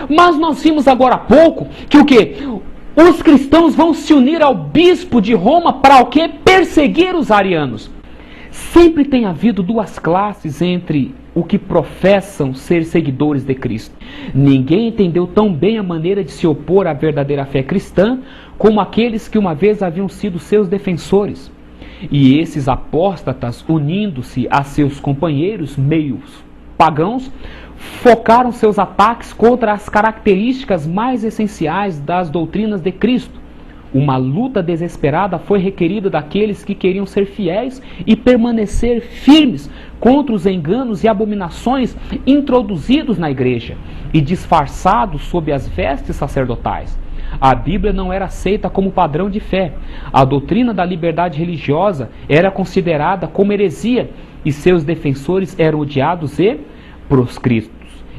Mas nós vimos agora há pouco que o quê? Os cristãos vão se unir ao bispo de Roma para o quê? Perseguir os arianos. Sempre tem havido duas classes entre o que professam ser seguidores de Cristo. Ninguém entendeu tão bem a maneira de se opor à verdadeira fé cristã como aqueles que uma vez haviam sido seus defensores. E esses apóstatas, unindo-se a seus companheiros meios pagãos, focaram seus ataques contra as características mais essenciais das doutrinas de Cristo. Uma luta desesperada foi requerida daqueles que queriam ser fiéis e permanecer firmes contra os enganos e abominações introduzidos na igreja e disfarçados sob as vestes sacerdotais. A Bíblia não era aceita como padrão de fé. A doutrina da liberdade religiosa era considerada como heresia e seus defensores eram odiados e proscritos.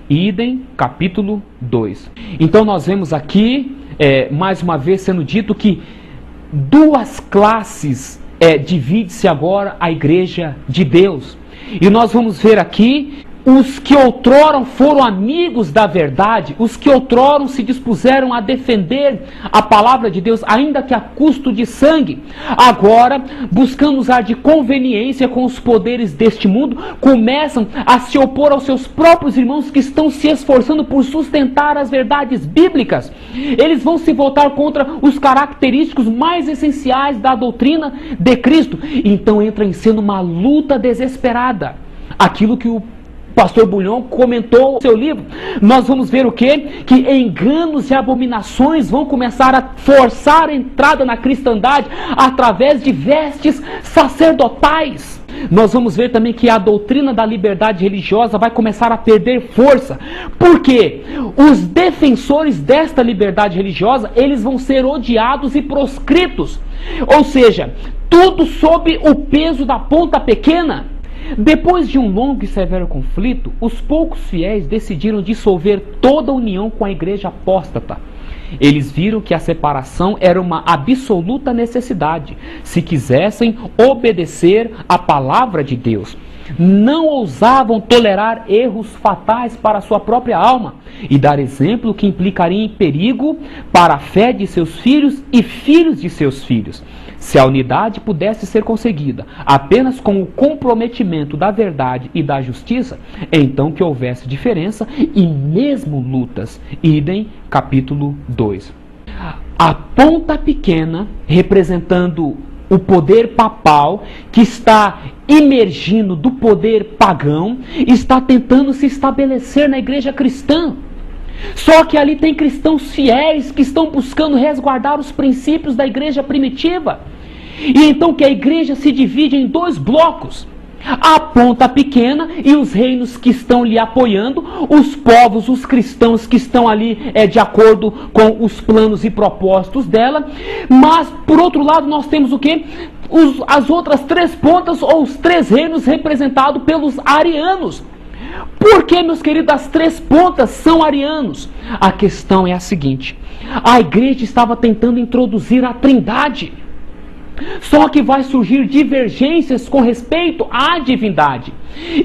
Idem, capítulo 2. Então nós vemos aqui, mais uma vez sendo dito que duas classes divide-se agora a igreja de Deus. E nós vamos ver aqui os que outrora foram amigos da verdade, os que outrora se dispuseram a defender a palavra de Deus, ainda que a custo de sangue, agora, buscando usar de conveniência com os poderes deste mundo, começam a se opor aos seus próprios irmãos que estão se esforçando por sustentar as verdades bíblicas. Eles vão se voltar contra os característicos mais essenciais da doutrina de Cristo. Então entra em cena uma luta desesperada. Aquilo que o pastor Bulhon comentou no seu livro. Nós vamos ver o quê? Que enganos e abominações vão começar a forçar a entrada na cristandade através de vestes sacerdotais. Nós vamos ver também que a doutrina da liberdade religiosa vai começar a perder força. Por quê? Os defensores desta liberdade religiosa, eles vão ser odiados e proscritos. Ou seja, tudo sob o peso da ponta pequena. Depois de um longo e severo conflito, os poucos fiéis decidiram dissolver toda a união com a igreja apóstata. Eles viram que a separação era uma absoluta necessidade, se quisessem obedecer à palavra de Deus. Não ousavam tolerar erros fatais para a sua própria alma e dar exemplo que implicaria em perigo para a fé de seus filhos e filhos de seus filhos. Se a unidade pudesse ser conseguida apenas com o comprometimento da verdade e da justiça, então que houvesse diferença e mesmo lutas. Idem, capítulo 2. A ponta pequena, representando o poder papal, que está emergindo do poder pagão, está tentando se estabelecer na igreja cristã. Só que ali tem cristãos fiéis que estão buscando resguardar os princípios da igreja primitiva. E então que a igreja se divide em dois blocos. A ponta pequena e os reinos que estão lhe apoiando, os povos, os cristãos que estão ali de acordo com os planos e propósitos dela. Mas, por outro lado, nós temos o quê? As outras três pontas ou os três reinos representados pelos arianos. Por que, meus queridos, as três pontas são arianos? A questão é a seguinte: a igreja estava tentando introduzir a Trindade. Só que vai surgir divergências com respeito à divindade.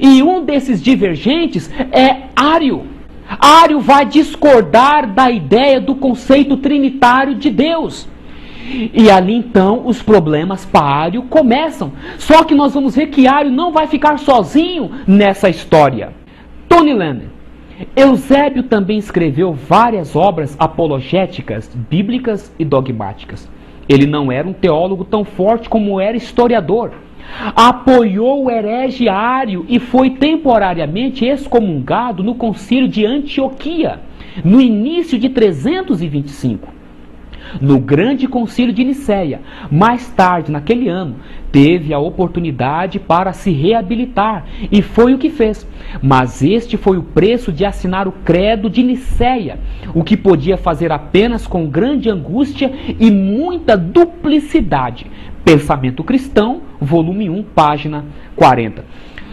E um desses divergentes é Ário. Ário vai discordar da ideia do conceito trinitário de Deus. E ali então os problemas para Ário começam. Só que nós vamos ver que Ário não vai ficar sozinho nessa história. Tony Lane. Eusébio também escreveu várias obras apologéticas, bíblicas e dogmáticas. Ele não era um teólogo tão forte como era historiador. Apoiou o herege Ário e foi temporariamente excomungado no concílio de Antioquia, no início de 325. No grande concílio de Nicéia, mais tarde naquele ano, teve a oportunidade para se reabilitar, e foi o que fez. Mas este foi o preço de assinar o credo de Nicéia, o que podia fazer apenas com grande angústia e muita duplicidade. Pensamento Cristão, volume 1, página 40.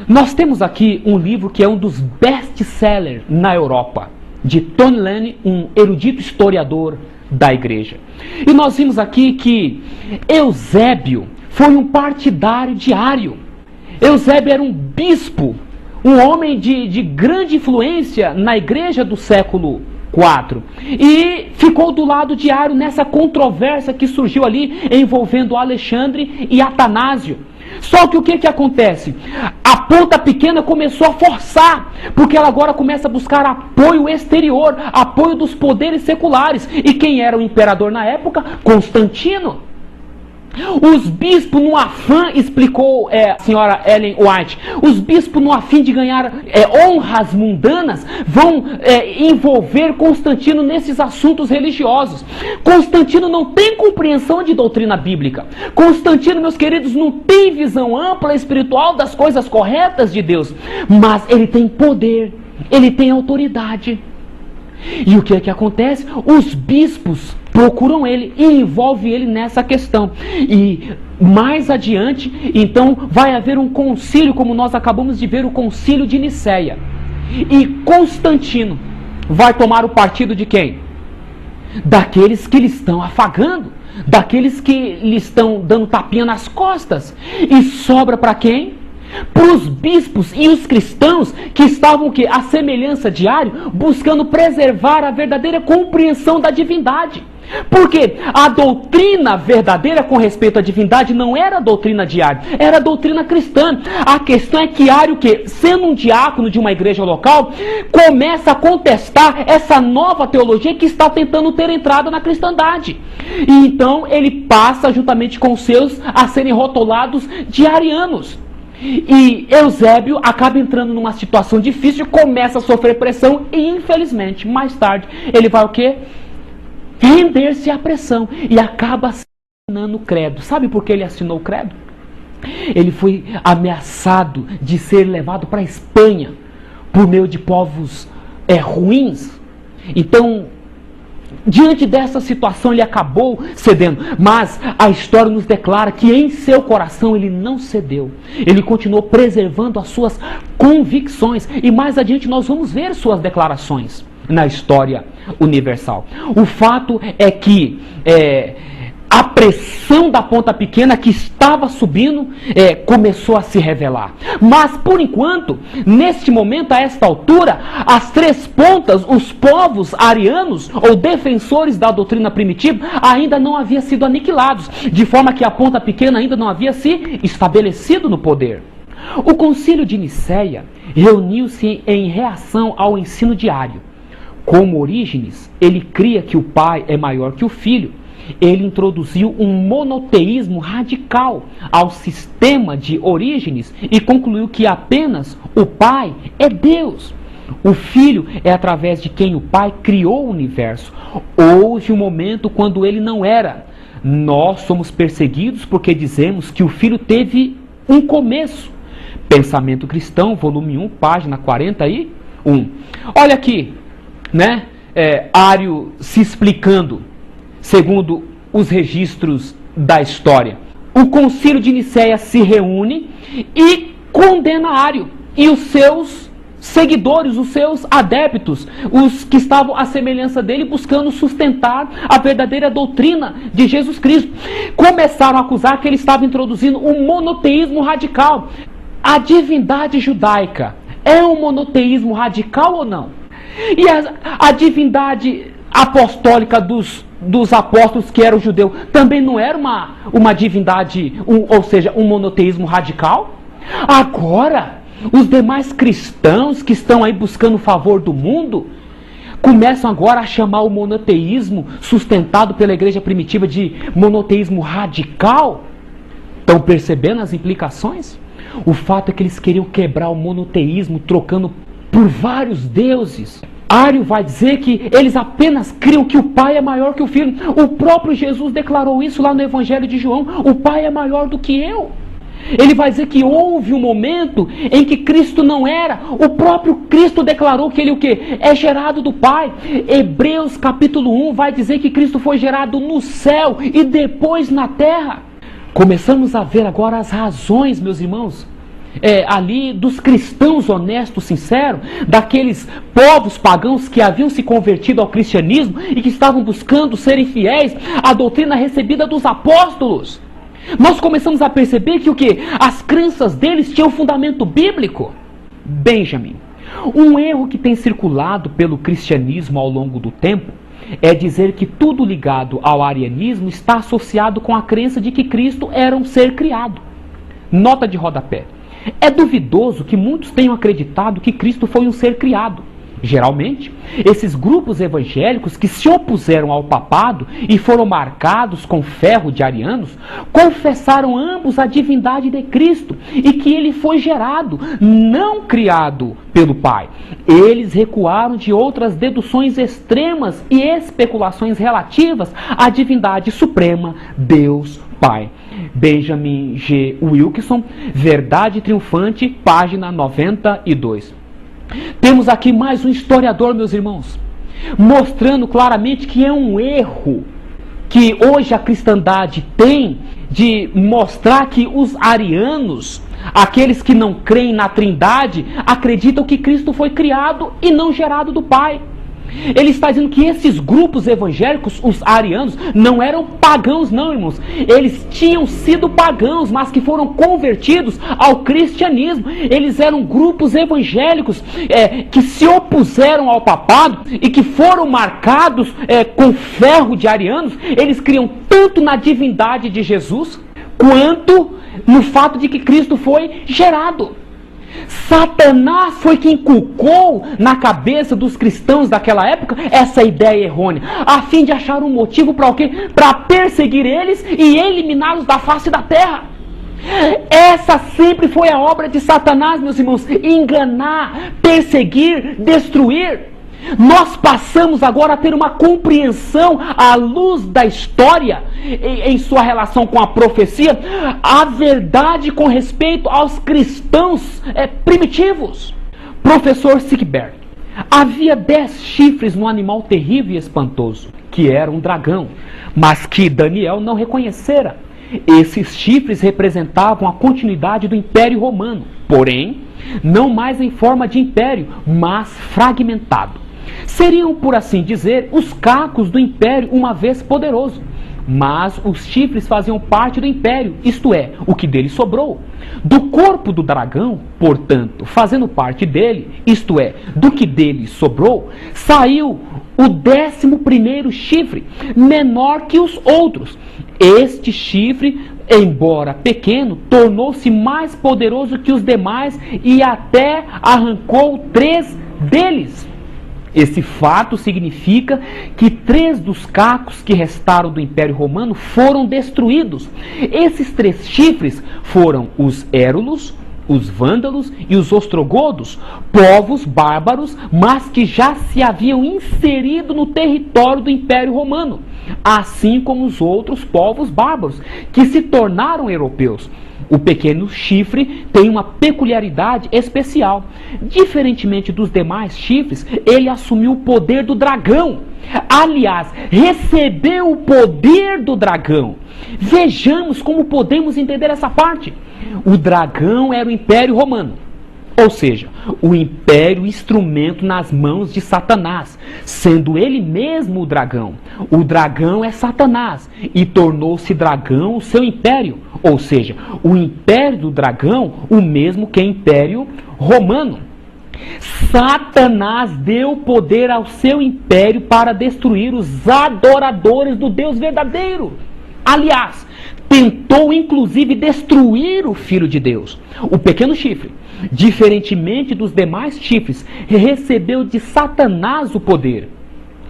Nós temos aqui um livro que é um dos best-sellers na Europa, de Tony Lane, um erudito historiador da igreja. E nós vimos aqui que Eusébio foi um partidário de Ário. Eusébio era um bispo, um homem de grande influência na igreja do século 4. E ficou do lado de Ario nessa controvérsia que surgiu ali envolvendo Alexandre e Atanásio. Só que o que acontece? A ponta pequena começou a forçar, porque ela agora começa a buscar apoio exterior, apoio dos poderes seculares. E quem era o imperador na época? Constantino. Os bispos, no afã, explicou a senhora Ellen White, os bispos, no afim de ganhar honras mundanas, vão envolver Constantino nesses assuntos religiosos. Constantino não tem compreensão de doutrina bíblica. Constantino, meus queridos, não tem visão ampla espiritual das coisas corretas de Deus. Mas ele tem poder, ele tem autoridade. E o que acontece? Os bispos procuram ele e envolvem ele nessa questão. E mais adiante, então, vai haver um concílio, como nós acabamos de ver, o concílio de Nicéia. E Constantino vai tomar o partido de quem? Daqueles que lhe estão afagando, daqueles que lhe estão dando tapinha nas costas. E sobra para quem? Para os bispos e os cristãos que estavam à semelhança de Ario, buscando preservar a verdadeira compreensão da divindade. Porque a doutrina verdadeira com respeito à divindade não era a doutrina de Ario, era a doutrina cristã. A questão é que Ario, sendo um diácono de uma igreja local, começa a contestar essa nova teologia que está tentando ter entrada na cristandade. E então ele passa, juntamente com os seus, a serem rotulados de arianos. E Eusébio acaba entrando numa situação difícil, começa a sofrer pressão e, infelizmente, mais tarde, ele vai o quê? Render-se à pressão e acaba assinando o credo. Sabe por que ele assinou o credo? Ele foi ameaçado de ser levado para a Espanha por meio de povos ruins. Então, diante dessa situação, ele acabou cedendo. Mas a história nos declara que em seu coração ele não cedeu. Ele continuou preservando as suas convicções. E mais adiante nós vamos ver suas declarações na história universal. O fato é que a pressão da ponta pequena que estava subindo começou a se revelar. Mas, por enquanto, neste momento, a esta altura, as três pontas, os povos arianos ou defensores da doutrina primitiva, ainda não haviam sido aniquilados, de forma que a ponta pequena ainda não havia se estabelecido no poder. O concílio de Nicéia reuniu-se em reação ao ensino de Ario. Como Orígenes, ele cria que o Pai é maior que o Filho. Ele introduziu um monoteísmo radical ao sistema de Orígenes e concluiu que apenas o Pai é Deus. O Filho é através de quem o Pai criou o universo. Houve um momento quando ele não era. Nós somos perseguidos porque dizemos que o Filho teve um começo. Pensamento Cristão, volume 1, página 41. Olha aqui, Ario se explicando segundo os registros da história. O concílio de Nicéia se reúne e condena Ario e os seus seguidores, os seus adeptos, os que estavam à semelhança dele, buscando sustentar a verdadeira doutrina de Jesus Cristo. Começaram a acusar que ele estava introduzindo um monoteísmo radical. A divindade judaica é um monoteísmo radical ou não? E a divindade apostólica dos apóstolos, que era o judeu, também não era uma divindade, ou seja, um monoteísmo radical? Agora, os demais cristãos que estão aí buscando o favor do mundo, começam agora a chamar o monoteísmo sustentado pela igreja primitiva de monoteísmo radical. Estão percebendo as implicações? O fato é que eles queriam quebrar o monoteísmo, trocando por vários deuses. Ario vai dizer que eles apenas criam que o Pai é maior que o Filho. O próprio Jesus declarou isso lá no Evangelho de João. O Pai é maior do que eu. Ele vai dizer que houve um momento em que Cristo não era. O próprio Cristo declarou que ele o quê? É gerado do Pai. Hebreus capítulo 1 vai dizer que Cristo foi gerado no céu e depois na terra. Começamos a ver agora as razões, meus irmãos, ali dos cristãos honestos, sinceros, daqueles povos pagãos que haviam se convertido ao cristianismo e que estavam buscando serem fiéis à doutrina recebida dos apóstolos. Nós começamos a perceber que o quê? As crenças deles tinham fundamento bíblico. Benjamin, Um erro que tem circulado pelo cristianismo ao longo do tempo é dizer que tudo ligado ao arianismo está associado com a crença de que Cristo era um ser criado. Nota de rodapé. É duvidoso que muitos tenham acreditado que Cristo foi um ser criado. Geralmente, esses grupos evangélicos que se opuseram ao papado e foram marcados com ferro de arianos, confessaram ambos a divindade de Cristo e que ele foi gerado, não criado pelo Pai. Eles recuaram de outras deduções extremas e especulações relativas à divindade suprema, Deus Pai. Benjamin G. Wilkinson, Verdade Triunfante, página 92. Temos aqui mais um historiador, meus irmãos, mostrando claramente que é um erro que hoje a cristandade tem de mostrar que os arianos, aqueles que não creem na Trindade, acreditam que Cristo foi criado e não gerado do Pai. Ele está dizendo que esses grupos evangélicos, os arianos, não eram pagãos não, irmãos. Eles tinham sido pagãos, mas que foram convertidos ao cristianismo. Eles eram grupos evangélicos que se opuseram ao papado e que foram marcados com ferro de arianos. Eles criam tanto na divindade de Jesus, quanto no fato de que Cristo foi gerado. Satanás foi quem inculcou na cabeça dos cristãos daquela época essa ideia errônea, a fim de achar um motivo para o quê? Para perseguir eles e eliminá-los da face da terra. Essa sempre foi a obra de Satanás, meus irmãos: enganar, perseguir, destruir. Nós passamos agora a ter uma compreensão à luz da história, em sua relação com a profecia, a verdade com respeito aos cristãos primitivos. Professor Sigbert: havia 10 chifres no animal terrível e espantoso, que era um dragão, mas que Daniel não reconhecera. Esses chifres representavam a continuidade do Império Romano, porém, não mais em forma de império, mas fragmentado. Seriam, por assim dizer, os cacos do império uma vez poderoso. Mas os chifres faziam parte do império, isto é, o que dele sobrou. Do corpo do dragão, portanto, fazendo parte dele, isto é, do que dele sobrou, saiu o 11º chifre, menor que os outros. Este chifre, embora pequeno, tornou-se mais poderoso que os demais e até arrancou 3 deles. Esse fato significa que 3 dos cacos que restaram do Império Romano foram destruídos. Esses 3 chifres foram os érulos, os vândalos e os ostrogodos, povos bárbaros, mas que já se haviam inserido no território do Império Romano, assim como os outros povos bárbaros, que se tornaram europeus. O pequeno chifre tem uma peculiaridade especial. Diferentemente dos demais chifres, ele assumiu o poder do dragão. Aliás, recebeu o poder do dragão. Vejamos como podemos entender essa parte. O dragão era o Império Romano, ou seja, o império instrumento nas mãos de Satanás, sendo ele mesmo o dragão. O dragão é Satanás e tornou-se dragão o seu império, ou seja, o império do dragão, o mesmo que o Império Romano. Satanás deu poder ao seu império para destruir os adoradores do Deus verdadeiro. Aliás, tentou inclusive destruir o Filho de Deus. O pequeno chifre, diferentemente dos demais chifres, recebeu de Satanás o poder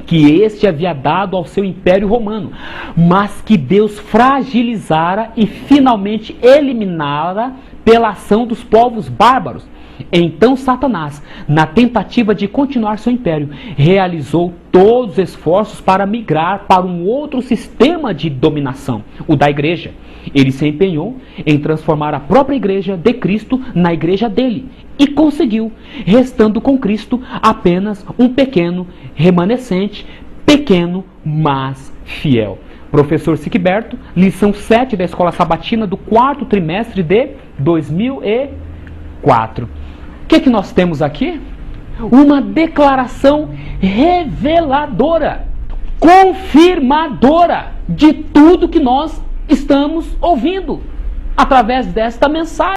que este havia dado ao seu Império Romano, mas que Deus fragilizara e finalmente eliminara pela ação dos povos bárbaros. Então Satanás, na tentativa de continuar seu império, realizou todos os esforços para migrar para um outro sistema de dominação, o da igreja. Ele se empenhou em transformar a própria igreja de Cristo na igreja dele, e conseguiu, restando com Cristo apenas um pequeno remanescente, pequeno, mas fiel. Professor Siqueberto, lição 7 da Escola Sabatina do 4º trimestre de 2004. O que nós temos aqui? Uma declaração reveladora, confirmadora de tudo que nós estamos ouvindo através desta mensagem.